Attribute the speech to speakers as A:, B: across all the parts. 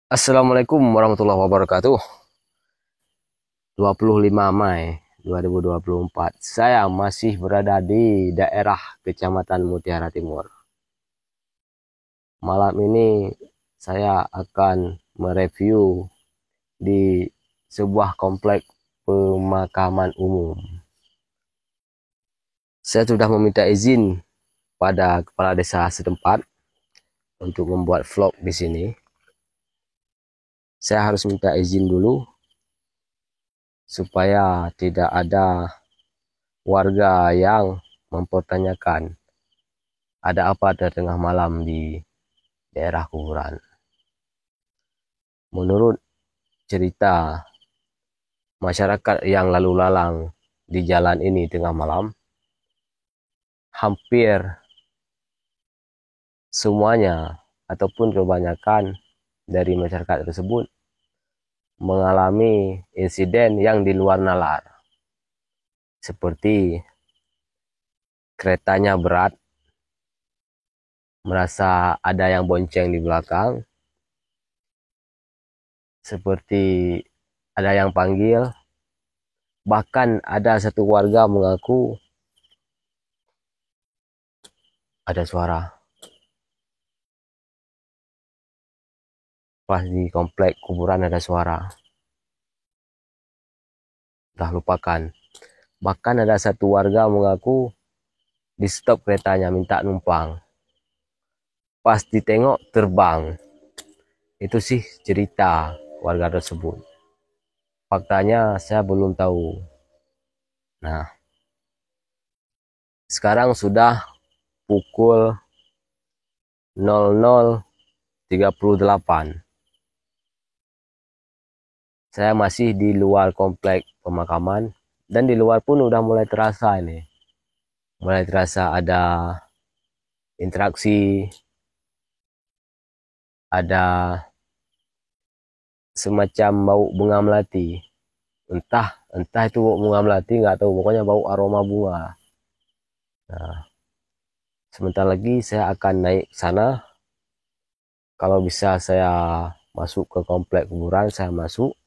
A: Assalamualaikum warahmatullahi wabarakatuh. 25 Mei 2024. Saya masih berada di daerah Kecamatan Mutiara Timur. Malam ini saya akan mereview di sebuah komplek pemakaman umum. Saya sudah meminta izin pada kepala desa setempat untuk membuat vlog di sini. Saya harus minta izin dulu supaya tidak ada warga yang mempertanyakan ada apa di tengah malam di daerah kuburan. Menurut cerita masyarakat yang lalu lalang di jalan ini tengah malam, hampir semuanya ataupun kebanyakan dari masyarakat tersebut mengalami insiden yang di luar nalar, seperti keretanya berat, merasa ada yang bonceng di belakang, seperti ada yang panggil. Bahkan ada satu warga mengaku ada suara pas di komplek kuburan, ada suara. Dah lupakan. Bahkan ada satu warga mengaku di stop keretanya minta numpang. Pas ditengok terbang. Itu sih cerita warga tersebut. Faktanya saya belum tahu. Nah, sekarang sudah pukul 00.38. Saya masih di luar komplek pemakaman. Dan di luar pun udah mulai terasa ini. Mulai terasa ada interaksi, ada semacam bau bunga melati. Entah itu bau bunga melati, nggak tahu. Pokoknya bau aroma bunga. Nah, sebentar lagi saya akan naik sana. Kalau bisa saya masuk ke komplek kuburan, saya masuk.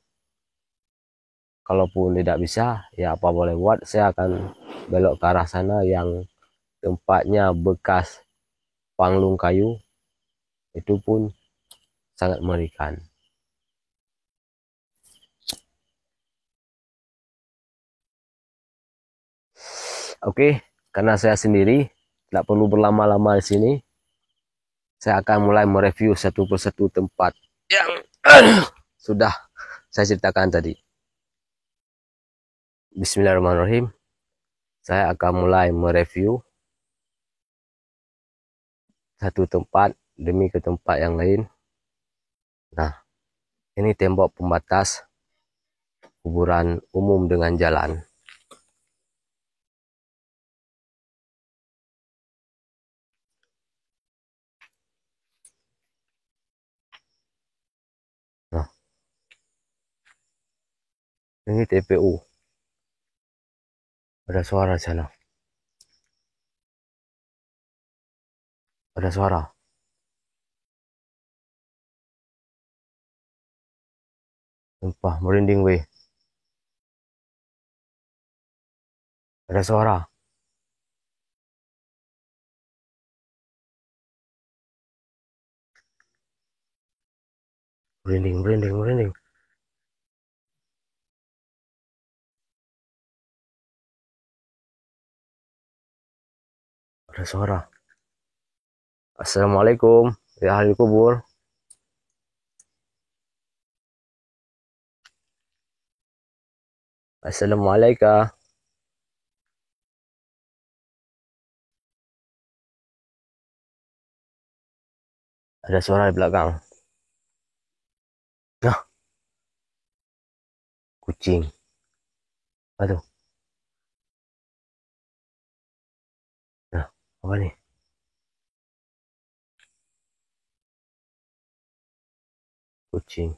A: Kalaupun tidak bisa, ya apa boleh buat, saya akan belok ke arah sana yang tempatnya bekas panglung kayu. Itu pun sangat mengerikan. Oke, karena saya sendiri, tidak perlu berlama-lama di sini. Saya akan mulai mereview satu persatu tempat yang sudah saya ceritakan tadi. Bismillahirrahmanirrahim. Saya akan mulai mereview satu tempat demi ke tempat yang lain. Nah, ini tembok pembatas kuburan umum dengan jalan. Nah, ini TPU. Ada suara di sana. Ada suara. Sumpah, merinding weh. Ada suara. Merinding, merinding, merinding. Ada suara. Assalamualaikum, ya ahli kubur. Assalamualaikum. Ada suara di belakang. Nah, kucing. Aduh. Nah, apa nih? Kucing.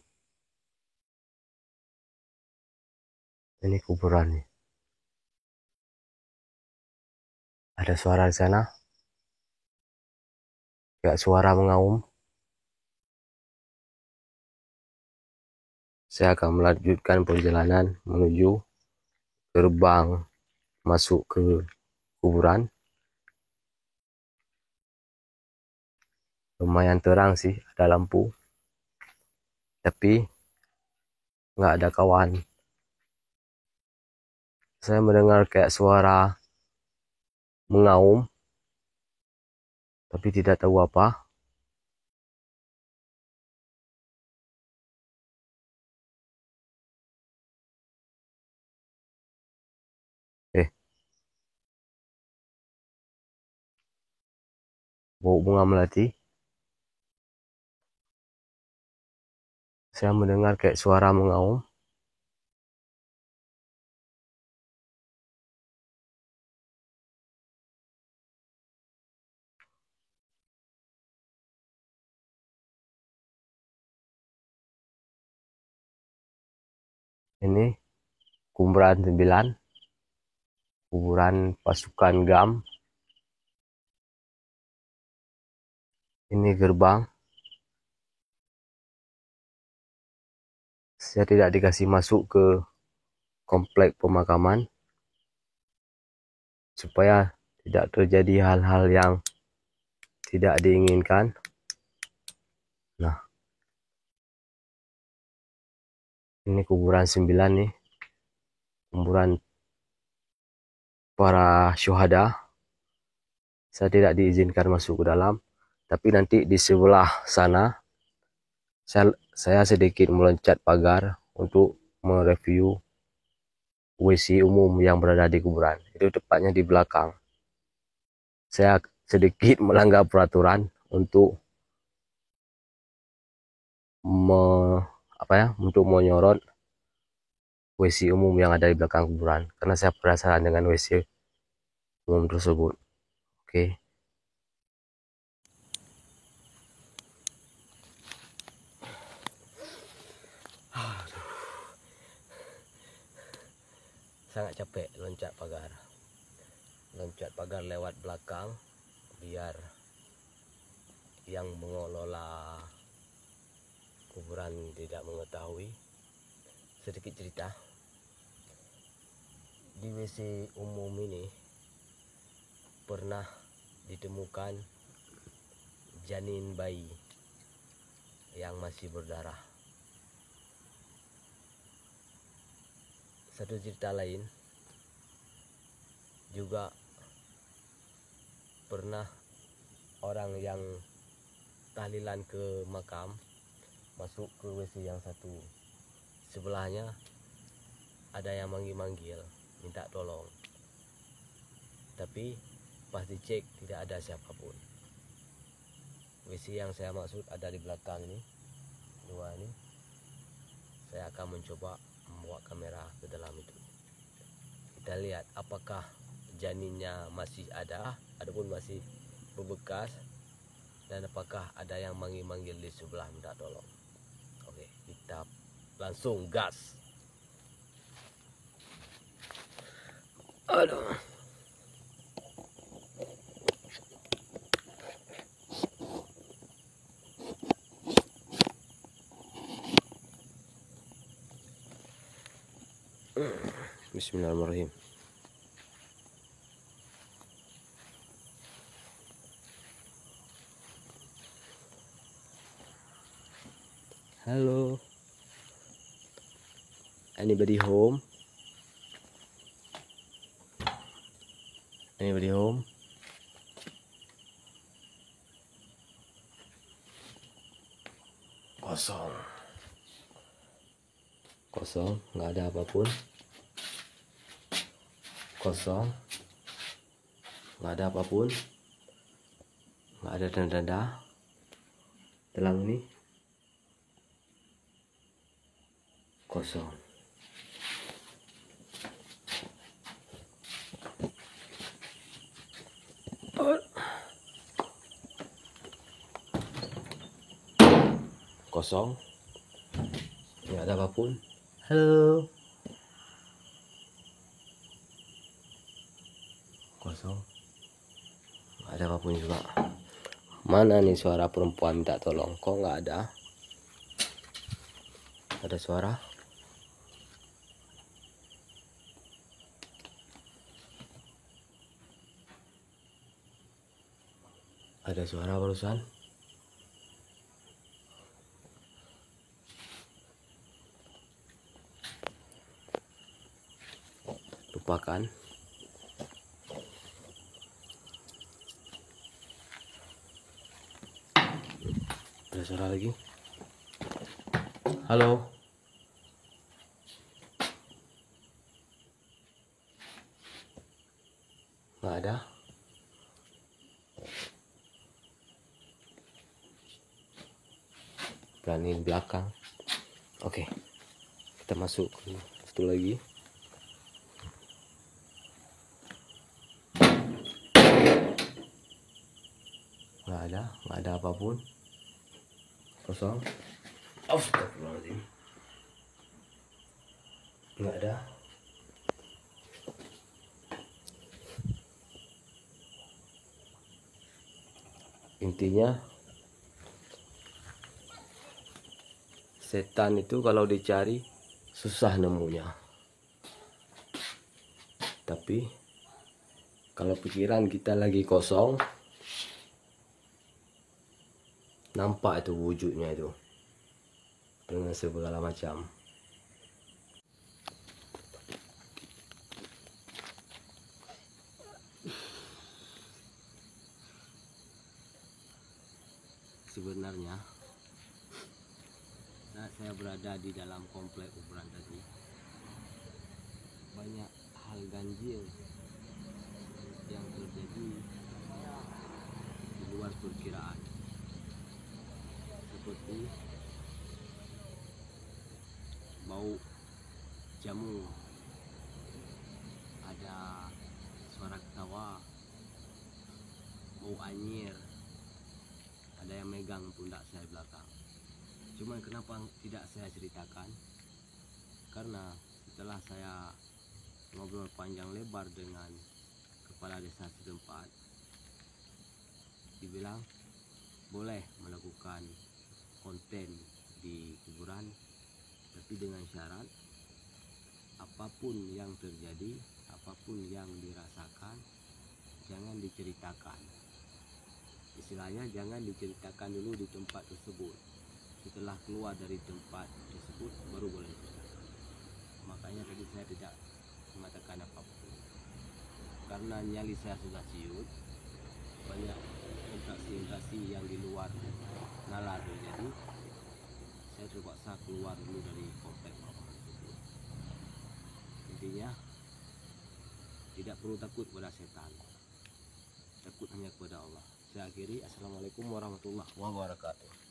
A: Ini kuburan nih. Ada suara di sana. Kayak suara mengaum. saya akan melanjutkan perjalanan menuju gerbang masuk ke kuburan. Lumayan terang sih, ada lampu, tapi nggak ada kawan. Saya mendengar kayak suara mengaum, tapi tidak tahu apa. Bau bunga melati. Saya mendengar kayak suara mengaum. Ini kuburan 9, kuburan pasukan GAM. Ini gerbang. Saya tidak dikasih masuk ke komplek pemakaman supaya tidak terjadi hal-hal yang tidak diinginkan. Nah, ini kuburan 9 nih, kuburan para syuhada. Saya tidak diizinkan masuk ke dalam, tapi nanti di sebelah sana saya sedikit meloncat pagar untuk mereview WC umum yang berada di kuburan. Itu tepatnya di belakang. Saya sedikit melanggar peraturan untuk untuk menyorot WC umum yang ada di belakang kuburan, karena saya penasaran dengan WC umum tersebut. Oke. Sangat capek loncat pagar lewat belakang, biar yang mengelola kuburan tidak mengetahui. Sedikit cerita, di WC umum ini pernah ditemukan janin bayi yang masih berdarah. Satu cerita lain juga, pernah orang yang tahlilan ke makam masuk ke WC yang satu sebelahnya, ada yang manggil-manggil minta tolong, tapi pas dicek tidak ada siapapun. WC yang saya maksud ada di belakang ini, dua ini. Saya akan mencoba membawa kamera ke dalam itu. Kita lihat apakah janinnya masih ada ataupun masih berbekas, dan apakah ada yang manggil-manggil di sebelah minta tolong. Oke, kita langsung gas. Aduh. Bismillahirrahmanirrahim. Halo. Anybody home? Anybody home? Kosong, nggak ada apapun. Kosong, nggak ada apapun, nggak ada tanda-tanda. Telang ini kosong. Kosong, nggak ada apapun. Halo. Kosong, nggak ada apapun juga. Mana nih suara perempuan minta tolong? Kok nggak ada? Ada suara. Ada suara barusan. Lupakan. Ada suara lagi. Halo. Nggak ada. Berani belakang. Oke, kita masuk ke satu lagi. Nggak ada apapun. Kosong. Astagfirullahaladzim. Nggak ada. Intinya setan itu kalau dicari susah nemunya. Tapi kalau pikiran kita lagi kosong, nampak itu wujudnya itu dengan segala macam. Sebenarnya saat saya berada di dalam komplek kuburan tadi, banyak hal ganjil yang terjadi di luar perkiraan, seperti bau jamu, ada suara ketawa, bau anyir, ada yang megang pundak saya belakang. Cuman kenapa tidak saya ceritakan? Karena setelah saya ngobrol panjang lebar dengan kepala desa setempat, dibilang boleh melakukan konten di kuburan, tapi dengan syarat apapun yang terjadi, apapun yang dirasakan, jangan diceritakan. Istilahnya jangan diceritakan dulu di tempat tersebut. Setelah keluar dari tempat tersebut baru boleh diceritakan. Makanya tadi saya tidak mengatakan apapun, karena nyali saya sudah ciut. Banyak interaksi yang di luar nalar terjadi. Saya terpaksa keluar dulu dari komplek perumahan tersebut. Intinya tidak perlu takut pada setan, takut hanya kepada Allah. Saya akhiri. Assalamualaikum warahmatullahi wabarakatuh.